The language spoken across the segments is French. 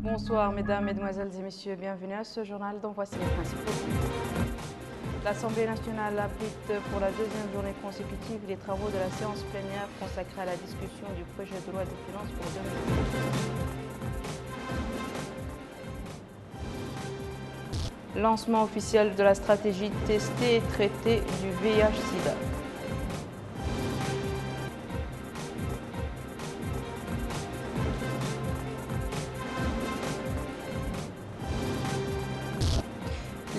Bonsoir mesdames, mesdemoiselles et messieurs, bienvenue à ce journal dont voici les principaux titres. L'Assemblée nationale abrite pour la deuxième journée consécutive les travaux de la séance plénière consacrée à la discussion du projet de loi de finances pour 2020. Lancement officiel de la stratégie tester et traiter du VIH-Sida.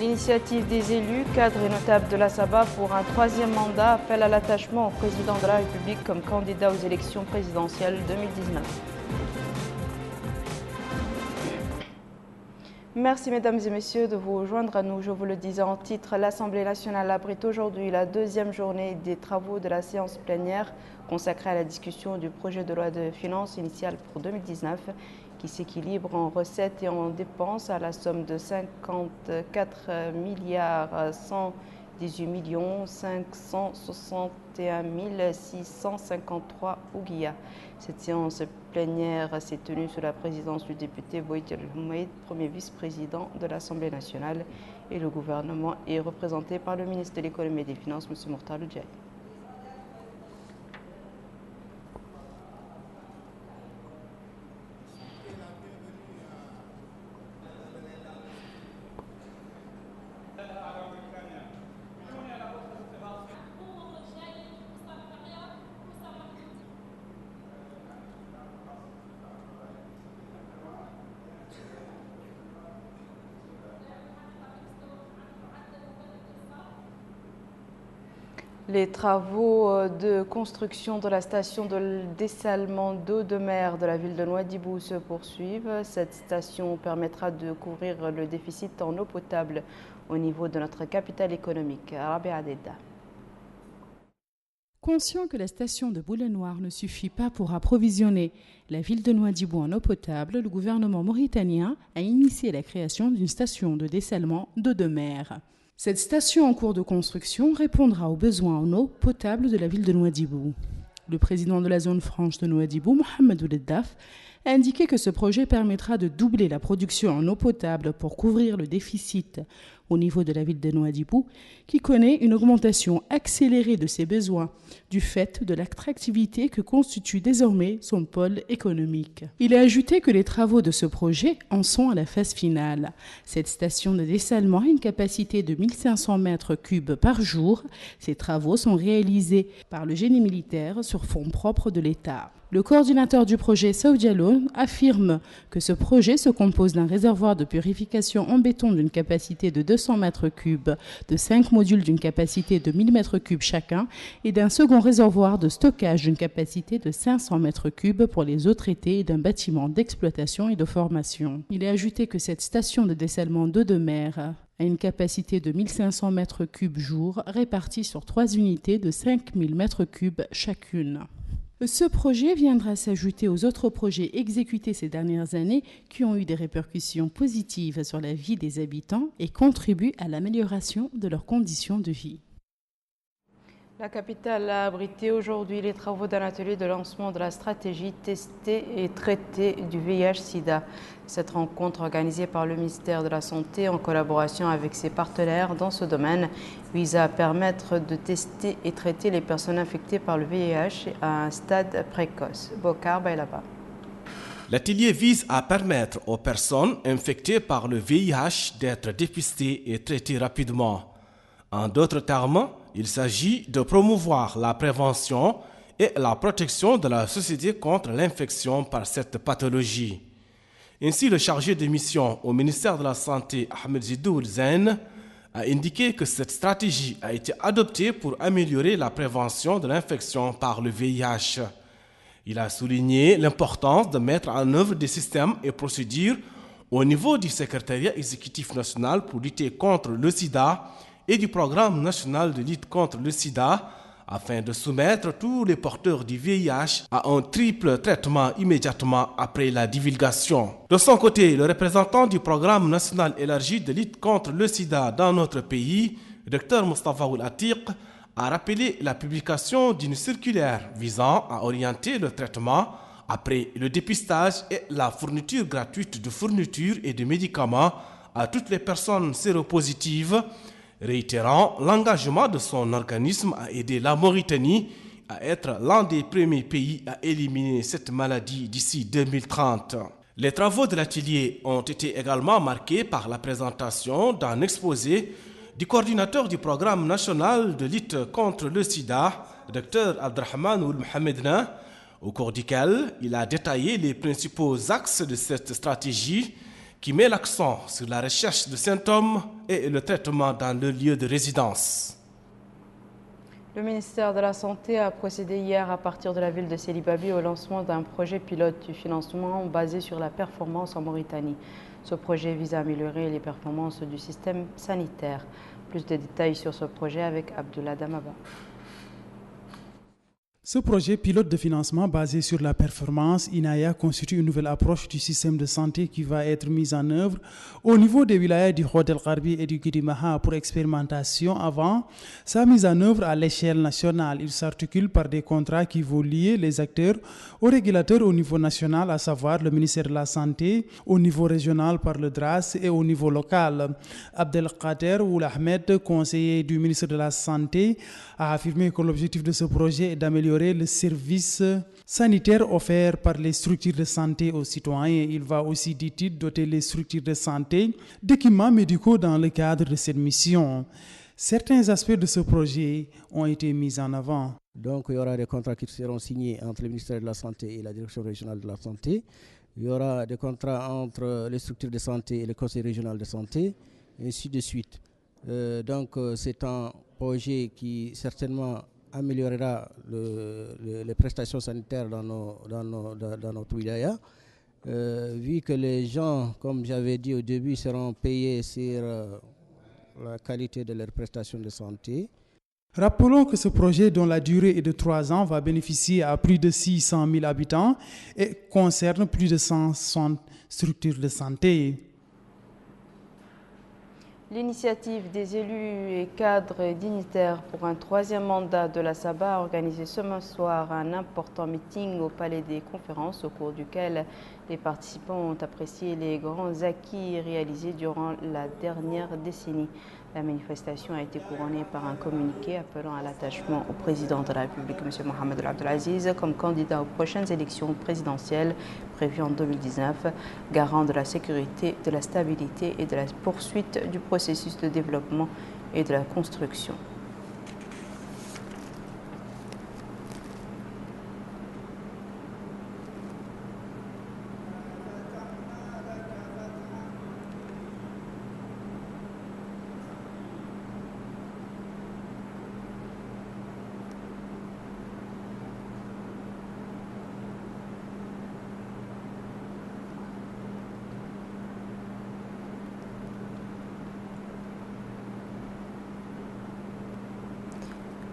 L'initiative des élus, cadres et notables de la Saba pour un troisième mandat appelle à l'attachement au président de la République comme candidat aux élections présidentielles 2019. Merci mesdames et messieurs de vous joindre à nous. Je vous le disais en titre, l'Assemblée nationale abrite aujourd'hui la deuxième journée des travaux de la séance plénière consacrée à la discussion du projet de loi de finances initiale pour 2019 qui s'équilibre en recettes et en dépenses à la somme de 54 milliards 118 millions 561 653 ouguiya. Cette séance plénière s'est tenue sous la présidence du député Boïd El-Houmeid, premier vice-président de l'Assemblée nationale, et le gouvernement est représenté par le ministre de l'économie et des finances, M. Mokhtar Loudiaï. Les travaux de construction de la station de dessalement d'eau de mer de la ville de Nouadhibou se poursuivent. Cette station permettra de couvrir le déficit en eau potable au niveau de notre capitale économique, Rabia Adeda. Conscient que la station de Boulay-Noir ne suffit pas pour approvisionner la ville de Nouadhibou en eau potable, le gouvernement mauritanien a initié la création d'une station de dessalement d'eau de mer. Cette station en cours de construction répondra aux besoins en eau potable de la ville de Nouadhibou. Le président de la zone franche de Nouadhibou, Mohamed Ouleddaf, a indiqué que ce projet permettra de doubler la production en eau potable pour couvrir le déficit au niveau de la ville de Nouadhibou, qui connaît une augmentation accélérée de ses besoins du fait de l'attractivité que constitue désormais son pôle économique. Il a ajouté que les travaux de ce projet en sont à la phase finale. Cette station de dessalement a une capacité de 1500 mètres cubes par jour. Ces travaux sont réalisés par le génie militaire sur fonds propres de l'État. Le coordinateur du projet, Sow Diallo, affirme que ce projet se compose d'un réservoir de purification en béton d'une capacité de 200 mètres cubes, de 5 modules d'une capacité de 1000 mètres cubes chacun et d'un second réservoir de stockage d'une capacité de 500 mètres cubes pour les eaux traitées et d'un bâtiment d'exploitation et de formation. Il a ajouté que cette station de dessalement d'eau de mer a une capacité de 1500 mètres cubes jour répartie sur 3 unités de 5000 mètres cubes chacune. Ce projet viendra s'ajouter aux autres projets exécutés ces dernières années qui ont eu des répercussions positives sur la vie des habitants et contribuent à l'amélioration de leurs conditions de vie. La capitale a abrité aujourd'hui les travaux d'un atelier de lancement de la stratégie tester et traiter du VIH-Sida. Cette rencontre organisée par le ministère de la Santé en collaboration avec ses partenaires dans ce domaine vise à permettre de tester et traiter les personnes infectées par le VIH à un stade précoce. Bokar Bailaba. L'atelier vise à permettre aux personnes infectées par le VIH d'être dépistées et traitées rapidement. En d'autres termes, il s'agit de promouvoir la prévention et la protection de la société contre l'infection par cette pathologie. Ainsi, le chargé de mission au ministère de la Santé, Ahmed Zidoul Zain, a indiqué que cette stratégie a été adoptée pour améliorer la prévention de l'infection par le VIH. Il a souligné l'importance de mettre en œuvre des systèmes et procédures au niveau du secrétariat exécutif national pour lutter contre le sida et du programme national de lutte contre le sida afin de soumettre tous les porteurs du VIH à un triple traitement immédiatement après la divulgation. De son côté, le représentant du programme national élargi de lutte contre le sida dans notre pays, Dr Mostafa Oul-Atiq, a rappelé la publication d'une circulaire visant à orienter le traitement après le dépistage et la fourniture gratuite de fournitures et de médicaments à toutes les personnes séropositives, réitérant l'engagement de son organisme à aider la Mauritanie à être l'un des premiers pays à éliminer cette maladie d'ici 2030. Les travaux de l'atelier ont été également marqués par la présentation d'un exposé du coordinateur du programme national de lutte contre le sida, Dr Abdrahman Ould Mohamedna, au cours duquel il a détaillé les principaux axes de cette stratégie qui met l'accent sur la recherche de symptômes et le traitement dans le lieu de résidence. Le ministère de la Santé a procédé hier à partir de la ville de Sélibabi au lancement d'un projet pilote du financement basé sur la performance en Mauritanie. Ce projet vise à améliorer les performances du système sanitaire. Plus de détails sur ce projet avec Abdullah Damaba. Ce projet pilote de financement basé sur la performance INAIA constitue une nouvelle approche du système de santé qui va être mise en œuvre au niveau des wilayas du Hod El Gharbi et du Guidimaha pour expérimentation avant sa mise en œuvre à l'échelle nationale. Il s'articule par des contrats qui vont lier les acteurs aux régulateurs au niveau national, à savoir le ministère de la Santé, au niveau régional par le DRAS et au niveau local. Abdelkader Ould Ahmed, conseiller du ministre de la Santé, a affirmé que l'objectif de ce projet est d'améliorer le service sanitaire offert par les structures de santé aux citoyens. Il va aussi, dit-il, doter les structures de santé d'équipements médicaux dans le cadre de cette mission. Certains aspects de ce projet ont été mis en avant. Donc il y aura des contrats qui seront signés entre le ministère de la Santé et la Direction régionale de la Santé. Il y aura des contrats entre les structures de santé et le Conseil régional de santé, et ainsi de suite. Donc c'est un projet qui certainement améliorera les prestations sanitaires dans notre wilaya, vu que les gens, comme j'avais dit au début, seront payés sur la qualité de leurs prestations de santé. Rappelons que ce projet, dont la durée est de 3 ans, va bénéficier à plus de 600 000 habitants et concerne plus de 160 structures de santé. L'initiative des élus et cadres dignitaires pour un 3e mandat de la Saba a organisé ce soir un important meeting au Palais des Conférences au cours duquel les participants ont apprécié les grands acquis réalisés durant la dernière décennie. La manifestation a été couronnée par un communiqué appelant à l'attachement au président de la République, M. Mohamed Ould Abdelaziz, comme candidat aux prochaines élections présidentielles prévues en 2019, garant de la sécurité, de la stabilité et de la poursuite du processus de développement et de la construction.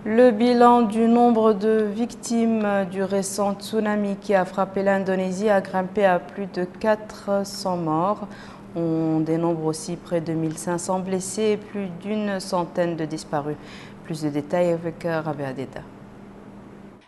Le bilan du nombre de victimes du récent tsunami qui a frappé l'Indonésie a grimpé à plus de 400 morts. On dénombre aussi près de 1500 blessés et plus d'une centaine de disparus. Plus de détails avec Rabea Deda.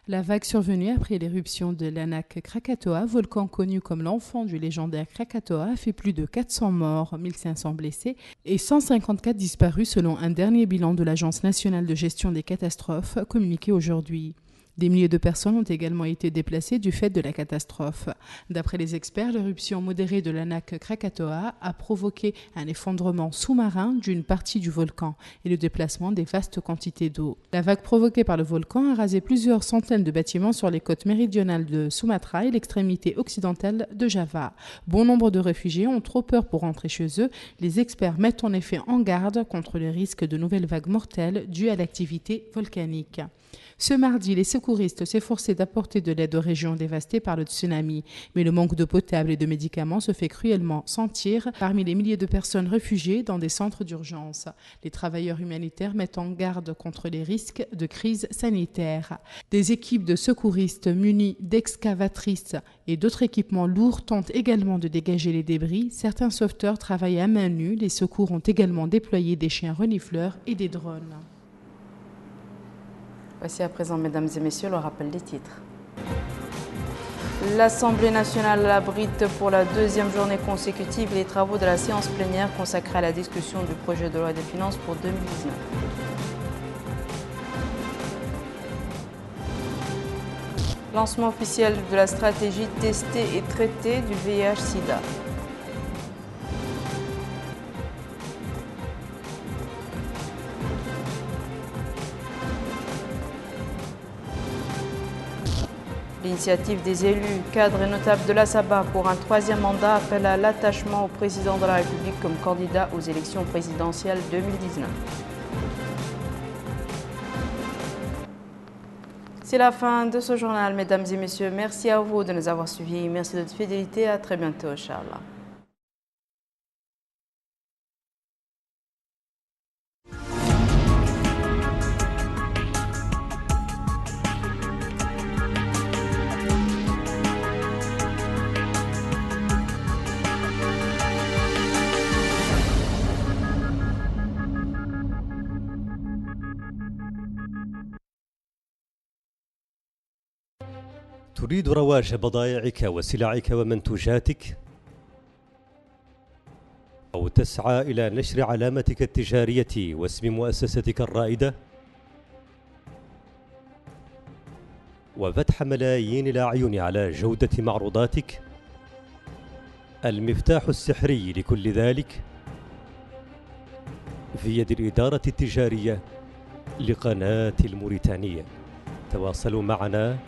La vague survenue après l'éruption de l'Anak Krakatoa, volcan connu comme l'enfant du légendaire Krakatoa, a fait plus de 400 morts, 1500 blessés et 154 disparus selon un dernier bilan de l'Agence nationale de gestion des catastrophes communiqué aujourd'hui. Des milliers de personnes ont également été déplacées du fait de la catastrophe. D'après les experts, l'éruption modérée de l'Anak Krakatoa a provoqué un effondrement sous-marin d'une partie du volcan et le déplacement des vastes quantités d'eau. La vague provoquée par le volcan a rasé plusieurs centaines de bâtiments sur les côtes méridionales de Sumatra et l'extrémité occidentale de Java. Bon nombre de réfugiés ont trop peur pour rentrer chez eux. Les experts mettent en effet en garde contre le risque de nouvelles vagues mortelles dues à l'activité volcanique. Ce mardi, les secouristes s'efforçaient d'apporter de l'aide aux régions dévastées par le tsunami, mais le manque d'eau potable et de médicaments se fait cruellement sentir parmi les milliers de personnes réfugiées dans des centres d'urgence. Les travailleurs humanitaires mettent en garde contre les risques de crise sanitaire. Des équipes de secouristes munies d'excavatrices et d'autres équipements lourds tentent également de dégager les débris. Certains sauveteurs travaillent à main nue. Les secours ont également déployé des chiens renifleurs et des drones. Voici à présent, mesdames et messieurs, le rappel des titres. L'Assemblée nationale abrite pour la deuxième journée consécutive les travaux de la séance plénière consacrée à la discussion du projet de loi des finances pour 2019. Lancement officiel de la stratégie tester et traiter du VIH-Sida. L'initiative des élus, cadres et notables de la Saba pour un troisième mandat appelle à l'attachement au président de la République comme candidat aux élections présidentielles 2019. C'est la fin de ce journal, mesdames et messieurs. Merci à vous de nous avoir suivis. Merci de votre fidélité. À très bientôt, Inch'Allah. تريد رواج بضائعك وسلعك ومنتوجاتك؟ أو تسعى إلى نشر علامتك التجارية واسم مؤسستك الرائدة؟ وفتح ملايين الأعين على جودة معروضاتك؟ المفتاح السحري لكل ذلك في يد الإدارة التجارية لقناة الموريتانية. تواصلوا معنا